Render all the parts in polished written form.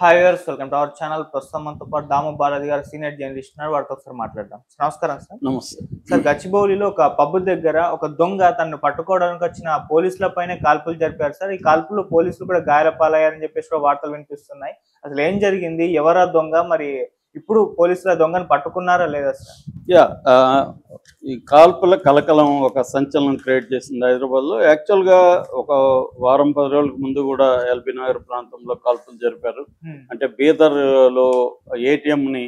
Hi viewers, welcome to our channel. ప్రస్తుతం మనతో పాటు దాము బాలాజీ గారు సీనియర్ జర్నలిస్ట్ ఉన్నారు. వారితో ఒకసారి మాట్లాడదాం. నమస్కారం సార్. నమస్తే. సార్, గచ్చిబౌలిలో ఒక పబ్ దగ్గర ఒక దొంగ తనను పట్టుకోవడానికి వచ్చిన పోలీసుల పైన కాల్పులు జరిపారు సార్. ఈ కాల్పుల్లో పోలీసులు కూడా గాయాల పాలయ్యారని చెప్పేసి కూడా వార్తలు వినిపిస్తున్నాయి. అసలు ఏం జరిగింది, ఎవరా దొంగ, మరి ఇప్పుడు పోలీసుల దొంగను పట్టుకున్నారా లేదా సార్? యా ఈ కాల్పుల కలకలం ఒక సంచలనం క్రియేట్ చేసింది హైదరాబాద్లో. యాక్చువల్గా ఒక వారం 10 రోజులకు ముందు కూడా ఎల్బీ నగర్ ప్రాంతంలో కాల్పులు జరిపారు. అంటే బీదర్లో ఏటీఎంని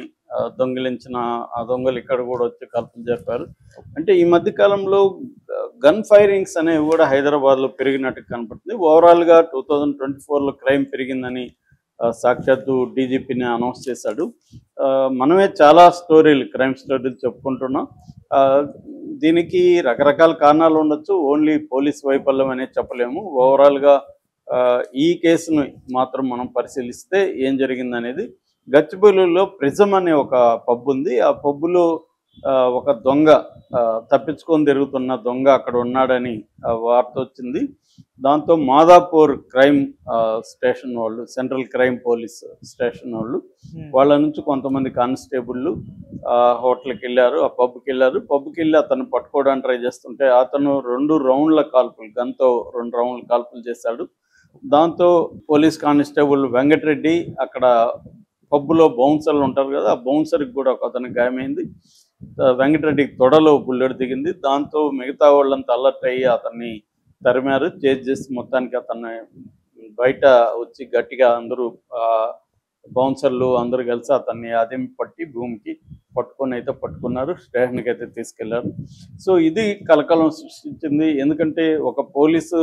దొంగిలించిన ఆ దొంగలు ఇక్కడ కూడా వచ్చి కాల్పులు జరిపారు. అంటే ఈ మధ్య కాలంలో గన్ ఫైరింగ్స్ అనేవి కూడా హైదరాబాద్లో పెరిగినట్టు కనపడుతుంది. ఓవరాల్గా 2024లో క్రైమ్ పెరిగిందని సాక్షాత్తు డీజీపీని అనౌన్స్ చేశాడు. మనమే చాలా క్రైమ్ స్టోరీలు చెప్పుకుంటున్నాం. దీనికి రకరకాల కారణాలు ఉండొచ్చు. ఓన్లీ పోలీస్ వైఫల్యం అనేది చెప్పలేము. ఓవరాల్గా ఈ కేసును మాత్రం మనం పరిశీలిస్తే ఏం జరిగిందనేది, గచ్చిబౌలిలో ప్రిజం అనే ఒక పబ్ ఉంది. ఆ పబ్బులో ఒక దొంగ తప్పించుకొని తిరుగుతున్న దొంగ అక్కడ ఉన్నాడని వార్త వచ్చింది. దాంతో మాదాపూర్ క్రైమ్ స్టేషన్ వాళ్ళు, సెంట్రల్ క్రైమ్ పోలీస్ స్టేషన్ వాళ్ళు, వాళ్ళ నుంచి కొంతమంది కానిస్టేబుళ్ళు హోటల్కి వెళ్ళారు, ఆ పబ్కి వెళ్ళారు. పబ్కి వెళ్ళి అతను పట్టుకోవడానికి ట్రై చేస్తుంటే అతను 2 రౌండ్ల కాల్పులు, గన్తో 2 రౌండ్ల కాల్పులు చేశాడు. దాంతో పోలీస్ కానిస్టేబుల్ వెంకటరెడ్డి, అక్కడ పబ్బులో బౌన్సర్లు ఉంటారు కదా, ఆ బౌన్సర్కి కూడా ఒక అతనికి గాయమైంది. వెంకటరెడ్డికి తొడలో బుల్లెట్ దిగింది. దాంతో మిగతా వాళ్ళంతా అలర్ట్ అయ్యి అతన్ని తరిమారు. చేసి మొత్తానికి అతన్ని బయట వచ్చి గట్టిగా అందరూ బౌన్సర్లు అందరూ కలిసి అతన్ని అదిమి పట్టి భూమికి పట్టుకున్నారు. స్టేషన్కి అయితే తీసుకెళ్లారు. సో ఇది కలకలం సృష్టించింది. ఎందుకంటే ఒక పోలీసు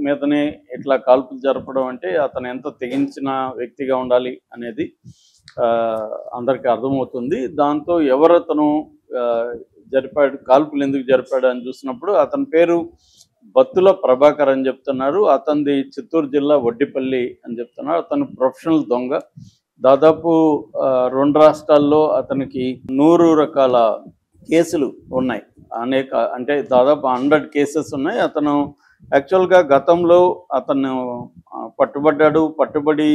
మీదనే ఇట్లా కాల్పులు జరపడం అంటే అతను ఎంత తెగించిన వ్యక్తిగా ఉండాలి అనేది అందరికీ అర్థమవుతుంది. దాంతో ఎవరతను జరిపాడు, కాల్పులు ఎందుకు జరిపాడు అని చూసినప్పుడు అతని పేరు బత్తుల ప్రభాకర్ అని చెప్తున్నారు. అతనిది చిత్తూరు జిల్లా వడ్డిపల్లి అని చెప్తున్నారు. అతను ప్రొఫెషనల్ దొంగ. దాదాపు 2 రాష్ట్రాల్లో అతనికి 100 రకాల కేసులు ఉన్నాయి. అంటే దాదాపు 100 కేసెస్ ఉన్నాయి. అతను యాక్చువల్గా గతంలో అతను పట్టుబడి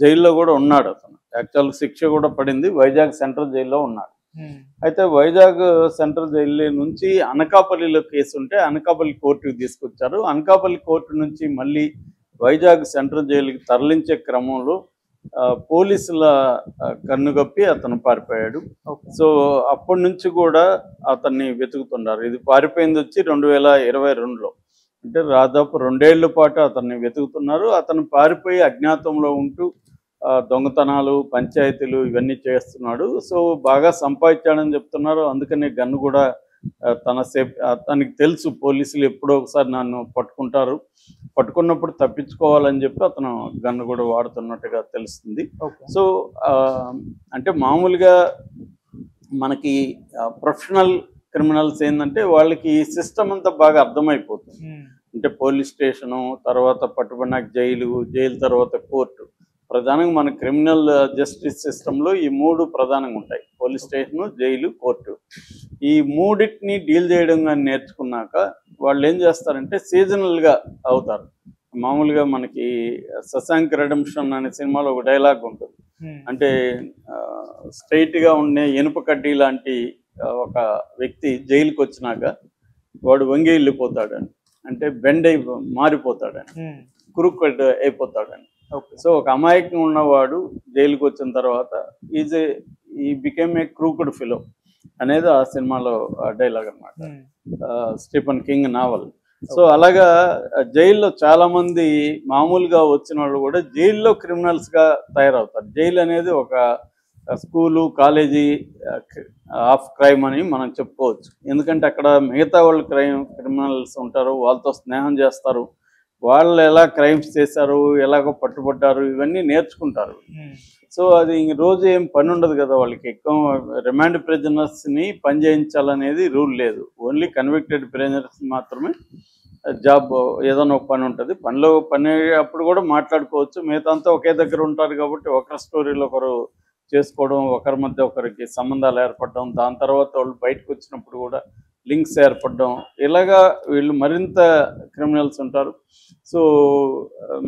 జైల్లో కూడా ఉన్నాడు. అతను యాక్చువల్ శిక్ష కూడా పడింది. వైజాగ్ సెంట్రల్ జైల్లో ఉన్నాడు. అయితే వైజాగ్ సెంట్రల్ జైలు నుంచి అనకాపల్లిలో కేసు ఉంటే అనకాపల్లి కోర్టుకు తీసుకొచ్చారు. అనకాపల్లి కోర్టు నుంచి మళ్ళీ వైజాగ్ సెంట్రల్ జైలుకి తరలించే క్రమంలో పోలీసుల కన్నుగప్పి అతను పారిపోయాడు. సో అప్పటి నుంచి కూడా అతన్ని వెతుకుతున్నారు. ఇది పారిపోయింది వచ్చి 2022లో, అంటే దాదాపు 2 ఏళ్ల పాటు అతన్ని వెతుకుతున్నారు. అతను పారిపోయి అజ్ఞాతంలో ఉంటూ దొంగతనాలు, పంచాయతీలు ఇవన్నీ చేస్తున్నాడు. సో బాగా సంపాదించాడని చెప్తున్నారు. అందుకనే గన్ను కూడా తనకి తెలుసు పోలీసులు ఎప్పుడో ఒకసారి నన్ను పట్టుకున్నప్పుడు తప్పించుకోవాలని చెప్పి అతను గన్ను కూడా వాడుతున్నట్టుగా తెలుస్తుంది. సో అంటే మామూలుగా మనకి ప్రొఫెషనల్ క్రిమినల్స్ ఏంటంటే వాళ్ళకి ఈ సిస్టమ్ అంతా బాగా అర్థమైపోతుంది. అంటే పోలీస్ స్టేషను, తర్వాత పట్టుబడినాక జైలు తర్వాత కోర్టు. ప్రధానంగా మన క్రిమినల్ జస్టిస్ సిస్టంలో ఈ 3 ప్రధానంగా ఉంటాయి: పోలీస్ స్టేషను, జైలు, కోర్టు. ఈ 3టిని డీల్ చేయడం కానీ నేర్చుకున్నాక వాళ్ళు ఏం చేస్తారంటే సీజనల్గా అవుతారు. మామూలుగా మనకి శశాంక్ రెడెంప్షన్ అనే సినిమాలో ఒక డైలాగ్ ఉంటుంది. అంటే స్ట్రైట్గా ఉండే ఇనుప కడ్డీ లాంటి ఒక వ్యక్తి జైలుకి వచ్చినాక వాడు వంగి వెళ్ళిపోతాడని, అంటే బెండ్ మారిపోతాడని, కురుక్కడ్ అయిపోతాడని. సో ఒక అమాయకంగా ఉన్నవాడు జైలుకి వచ్చిన తర్వాత he became a crooked fellow అనేది ఆ సినిమాలో డైలాగ్ అన్నమాట, స్టీఫెన్ కింగ్ నావల్. సో అలాగా జైల్లో చాలా మంది మామూలుగా వచ్చిన వాళ్ళు కూడా జైల్లో క్రిమినల్స్ గా తయారవుతారు. జైలు అనేది ఒక స్కూలు, కాలేజీ ఆఫ్ క్రైమ్ అని మనం చెప్పుకోవచ్చు. ఎందుకంటే అక్కడ మిగతా వాళ్ళు క్రిమినల్స్ ఉంటారు, వాళ్ళతో స్నేహం చేస్తారు, వాళ్ళు ఎలా క్రైమ్స్ చేశారు, ఎలాగో పట్టుబడ్డారు, ఇవన్నీ నేర్చుకుంటారు. సో అది రోజు ఏం పని ఉండదు కదా వాళ్ళకి. ఎక్కువ రిమాండ్ ప్రిజనర్స్ని పని చేయించాలనేది రూల్ లేదు. ఓన్లీ కన్విక్టెడ్ ప్రిజనర్స్ మాత్రమే జాబ్, ఏదైనా ఒక పని ఉంటుంది. పని అప్పుడు కూడా మాట్లాడుకోవచ్చు. మిగతా అంతా ఒకే దగ్గర ఉంటారు కాబట్టి ఒకరి స్టోరీలో ఒకరు చేసుకోవడం, ఒకరి మధ్య ఒకరికి సంబంధాలు ఏర్పడడం, దాని తర్వాత వాళ్ళు బయటకు వచ్చినప్పుడు కూడా లింక్స్ ఏర్పడడం, ఇలాగా వీళ్ళు మరింత క్రిమినల్స్ ఉంటారు. సో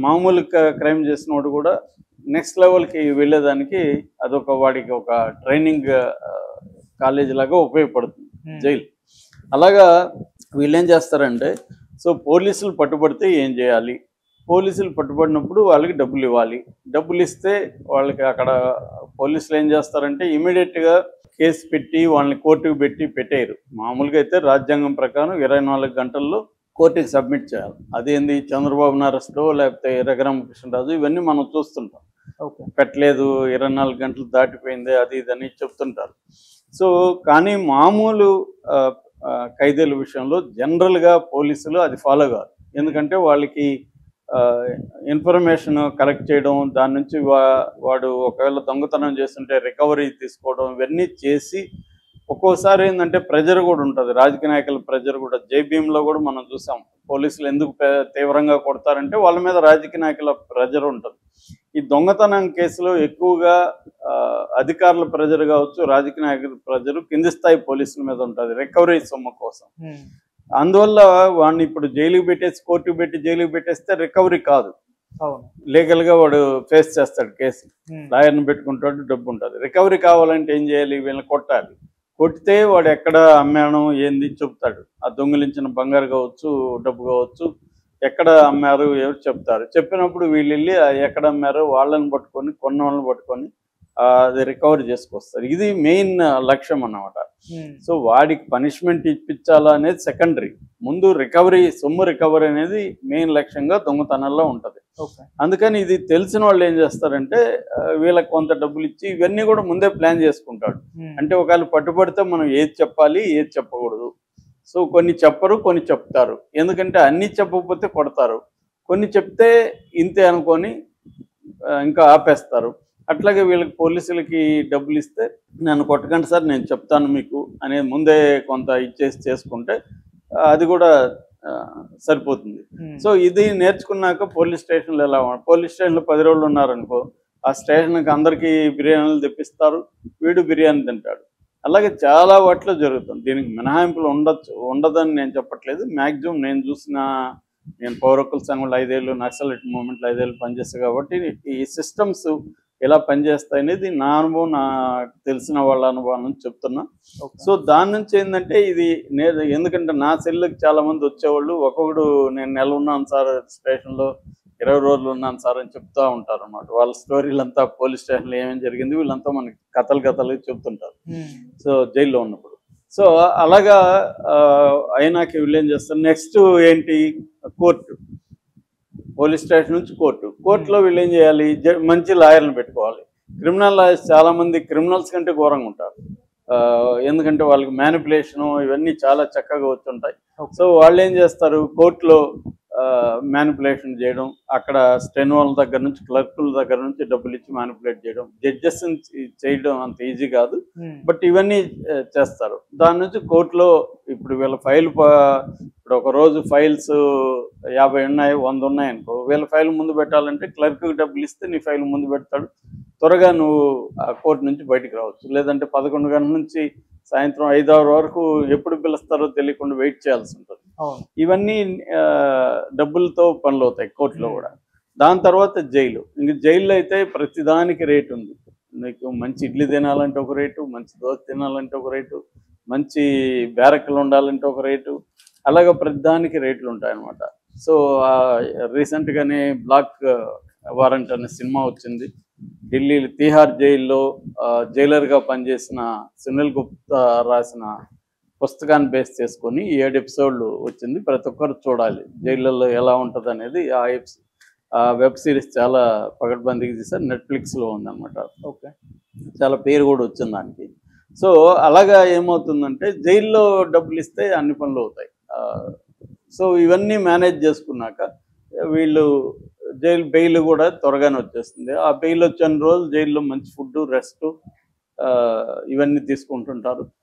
మామూలు క్రైమ్ చేసినోడు కూడా నెక్స్ట్ లెవెల్కి వెళ్ళేదానికి అదొక వాడికి ఒక ట్రైనింగ్ కాలేజ్ లాగా ఉపయోగపడుతుంది జైలు. అలాగా వీళ్ళు ఏం చేస్తారంటే, సో పోలీసులు పట్టుబడితే ఏం చేయాలి, పోలీసులు పట్టుబడినప్పుడు వాళ్ళకి డబ్బులు ఇవ్వాలి, డబ్బులు ఇస్తే వాళ్ళకి అక్కడ పోలీసులు ఏం చేస్తారంటే ఇమీడియట్గా కేసు పెట్టి వాళ్ళని కోర్టుకు పెట్టేయరు. మామూలుగా అయితే రాజ్యాంగం ప్రకారం 24 గంటల్లో కోర్టుకి సబ్మిట్ చేయాలి. అదేంది చంద్రబాబు అరెస్టో లేకపోతే రఘురామకృష్ణరాజు ఇవన్నీ మనం చూస్తుంటాం. పెట్టలేదు, 24 గంటలు దాటిపోయింది, అది ఇదని చెప్తుంటారు. సో కానీ మామూలు ఖైదీల విషయంలో జనరల్గా పోలీసులు అది ఫాలో కాదు. ఎందుకంటే వాళ్ళకి ఇన్ఫర్మేషన్ కలెక్ట్ చేయడం, దాని నుంచి వాడు ఒకవేళ దొంగతనం చేస్తుంటే రికవరీ తీసుకోవడం, ఇవన్నీ చేసి ఒక్కోసారి ఏంటంటే ప్రెజర్ కూడా ఉంటుంది, రాజకీయ నాయకుల ప్రెజర్ కూడా. జేబీఎంలో కూడా మనం చూసాం, పోలీసులు ఎందుకు తీవ్రంగా కొడతారంటే వాళ్ళ మీద రాజకీయ నాయకుల ప్రెజర్ ఉంటుంది. ఈ దొంగతనం కేసులో ఎక్కువగా అధికారుల ప్రెజర్ కావచ్చు, రాజకీయ నాయకుల ప్రెజర్ కింది స్థాయి పోలీసుల మీద ఉంటుంది రికవరీ సొమ్ము కోసం. అందువల్ల వాడిని ఇప్పుడు జైలుకి పెట్టేసి కోర్టుకు పెట్టి జైలుకి పెట్టేస్తే రికవరీ కాదు, లీగల్గా వాడు ఫేస్ చేస్తాడు కేసు, లాయర్ని పెట్టుకుంటాడు, డబ్బు ఉంటుంది. రికవరీ కావాలంటే ఏం చేయాలి, వీళ్ళని కొట్టాలి. కొట్టితే వాడు ఎక్కడ అమ్మాను ఏంది చెప్తాడు. ఆ దొంగిలించిన బంగారు కావచ్చు, డబ్బు కావచ్చు, ఎక్కడ అమ్మారు ఎవరు చెప్తారు. చెప్పినప్పుడు వీళ్ళు వెళ్ళి ఎక్కడ అమ్మారో వాళ్ళని పట్టుకొని, కొన్న వాళ్ళని పట్టుకొని అది రికవరీ చేసుకొస్తారు. ఇది మెయిన్ లక్ష్యం అన్నమాట. సో వాడికి పనిష్మెంట్ ఇప్పించాలా అనేది సెకండరీ, ముందు రికవరీ, సొమ్ము రికవరీ అనేది మెయిన్ లక్ష్యంగా దొంగతనాల్లో ఉంటుంది. అందుకని ఇది తెలిసిన వాళ్ళు ఏం చేస్తారంటే వీళ్ళకి కొంత డబ్బులు ఇచ్చి ఇవన్నీ కూడా ముందే ప్లాన్ చేసుకుంటాడు. అంటే ఒకవేళ పట్టుబడితే మనం ఏది చెప్పాలి, ఏది చెప్పకూడదు. సో కొన్ని చెప్పరు, కొన్ని చెప్తారు. ఎందుకంటే అన్నీ చెప్పకపోతే కొడతారు, కొన్ని చెప్తే ఇంతే అనుకొని ఇంకా ఆపేస్తారు. అట్లాగే వీళ్ళకి పోలీసులకి డబ్బులు ఇస్తే నన్ను కొట్టకండి సార్, నేను చెప్తాను మీకు అనేది ముందే కొంత ఇచ్చేసి చేసుకుంటే అది కూడా సరిపోతుంది. సో ఇది నేర్చుకున్నాక పోలీస్ స్టేషన్లు ఎలా పోలీస్ స్టేషన్లో 10 రోజులు ఉన్నారనుకో, ఆ స్టేషన్కి అందరికీ బిర్యానీలు తెప్పిస్తారు, వీడు బిర్యానీ తింటాడు. అలాగే చాలా వాటిలో జరుగుతుంది. దీనికి మినహాయింపులు ఉండదని నేను చెప్పట్లేదు. మ్యాక్సిమం నేను పౌర హక్కుల సంఘంలో 5 ఏళ్ళు, నక్సలైట్ మూవ్మెంట్లో 5 ఏళ్ళు పనిచేస్తాను కాబట్టి ఈ సిస్టమ్స్ ఎలా పనిచేస్తాయి అనేది నా అనుభవం, నాకు తెలిసిన వాళ్ళ అనుభవం నుంచి చెప్తున్నా. సో దాని నుంచి ఏంటంటే ఇది ఎందుకంటే నా సెల్లుకి చాలా మంది వచ్చేవాళ్ళు, ఒక్కొక్కడు నేను నెల ఉన్నాను సార్ స్టేషన్లో, 20 రోజులు ఉన్నాను సార్ అని చెప్తూ ఉంటారు అన్నమాట. వాళ్ళ స్టోరీలంతా పోలీస్ స్టేషన్లో ఏమేమి జరిగింది వీళ్ళంతా మనకి కథలుగా చెప్తుంటారు, సో జైల్లో ఉన్నప్పుడు. సో అలాగా అయినాక వీళ్ళు ఏం చేస్తారు, నెక్స్ట్ ఏంటి, కోర్టు, పోలీస్ స్టేషన్ నుంచి కోర్టులో వీళ్ళు ఏం చేయాలి, మంచి లాయర్లను పెట్టుకోవాలి. క్రిమినల్ లాయర్స్ చాలామంది క్రిమినల్స్ కంటే ఘోరంగా ఉంటారు. ఎందుకంటే వాళ్ళకి మ్యానిపులేషను ఇవన్నీ చాలా చక్కగా వచ్చుంటాయి. సో వాళ్ళు ఏం చేస్తారు, కోర్టులో మ్యానిపులేషన్ చేయడం, అక్కడ స్టెనోల దగ్గర నుంచి, క్లర్కుల దగ్గర నుంచి డబ్బులు ఇచ్చి మ్యానిపులేట్ చేయడం. జడ్జెస్ చేయడం అంత ఈజీ కాదు, బట్ ఇవన్నీ చేస్తారు. దాని నుంచి కోర్టులో ఇప్పుడు వీళ్ళ ఫైల్, ఇప్పుడు ఒక రోజు ఫైల్స్ 50 ఉన్నాయి, 100 ఉన్నాయి అనుకో, వీళ్ళ ఫైల్ ముందు పెట్టాలంటే క్లర్క్కి డబ్బులు ఇస్తే నీ ఫైల్ ముందు పెడతాడు, త్వరగా నువ్వు కోర్టు నుంచి బయటికి రావచ్చు. లేదంటే 11 గంటల నుంచి సాయంత్రం 5-6 వరకు ఎప్పుడు పిలుస్తారో తెలియకుండా వెయిట్ చేయాల్సి ఉంటుంది. ఇవన్నీ డబ్బులతో పనులు అవుతాయి కోర్టులో కూడా. దాని తర్వాత జైలు. ఇంక జైల్లో అయితే ప్రతిదానికి రేటు ఉంది. నీకు మంచి ఇడ్లీ తినాలంటే ఒక రేటు, మంచి దోశ తినాలంటే ఒక రేటు, మంచి బ్యారక్లు ఉండాలంటే ఒక రేటు, అలాగే ప్రతిదానికి రేట్లు ఉంటాయన్నమాట. సో రీసెంట్గానే బ్లాక్ వారెంట్ అనే సినిమా వచ్చింది. ఢిల్లీ తిహార్ జైల్లో జైలర్గా పనిచేసిన సునీల్ గుప్తా రాసిన పుస్తకాన్ని బేస్ చేసుకొని 7 ఎపిసోడ్లు వచ్చింది. ప్రతి ఒక్కరు చూడాలి జైళ్ళల్లో ఎలా ఉంటుంది అనేది. ఆ వెబ్ సిరీస్ చాలా పకడ్బందీగా తీసారు, నెట్ఫ్లిక్స్లో ఉందన్నమాట. ఓకే, చాలా పేరు కూడా వచ్చింది దానికి. సో అలాగా ఏమవుతుందంటే జైల్లో డబ్బులు ఇస్తే అన్ని పనులు అవుతాయి. సో ఇవన్నీ మేనేజ్ చేసుకున్నాక వీళ్ళు బెయిల్ కూడా త్వరగానే వచ్చేస్తుంది. ఆ బెయిల్ వచ్చిన రోజు జైల్లో మంచి ఫుడ్, రెస్ట్ ఇవన్నీ తీసుకుంటుంటారు.